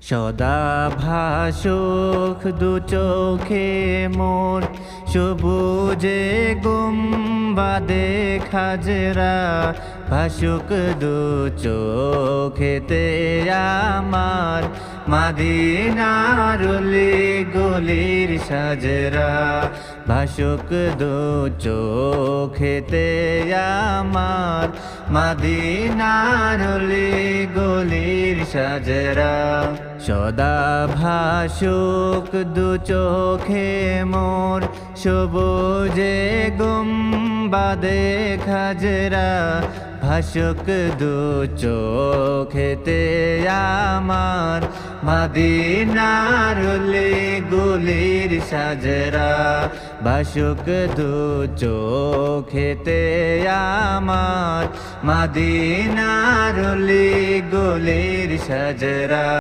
সদা ভাসুক দু চোখে মোর, সবুজে গুম্বাদে খাজরা, ভাসুক দু চোখেতে আমার, মদিনার অলি গলির সাজরা। ভাসুক দু চোখেতে আমার, মদিনার অলি গলির সাজরা। সদা ভাসুক দু চোখে মোর, সবুজে গুম্বাদে খাজরা, ভাসুক দু চোখেতে আমার, মদিনার অলি গলির সাজরা। ভাসুক দু চোখেতে আমার, মদিনার অলি গলির সাজরা।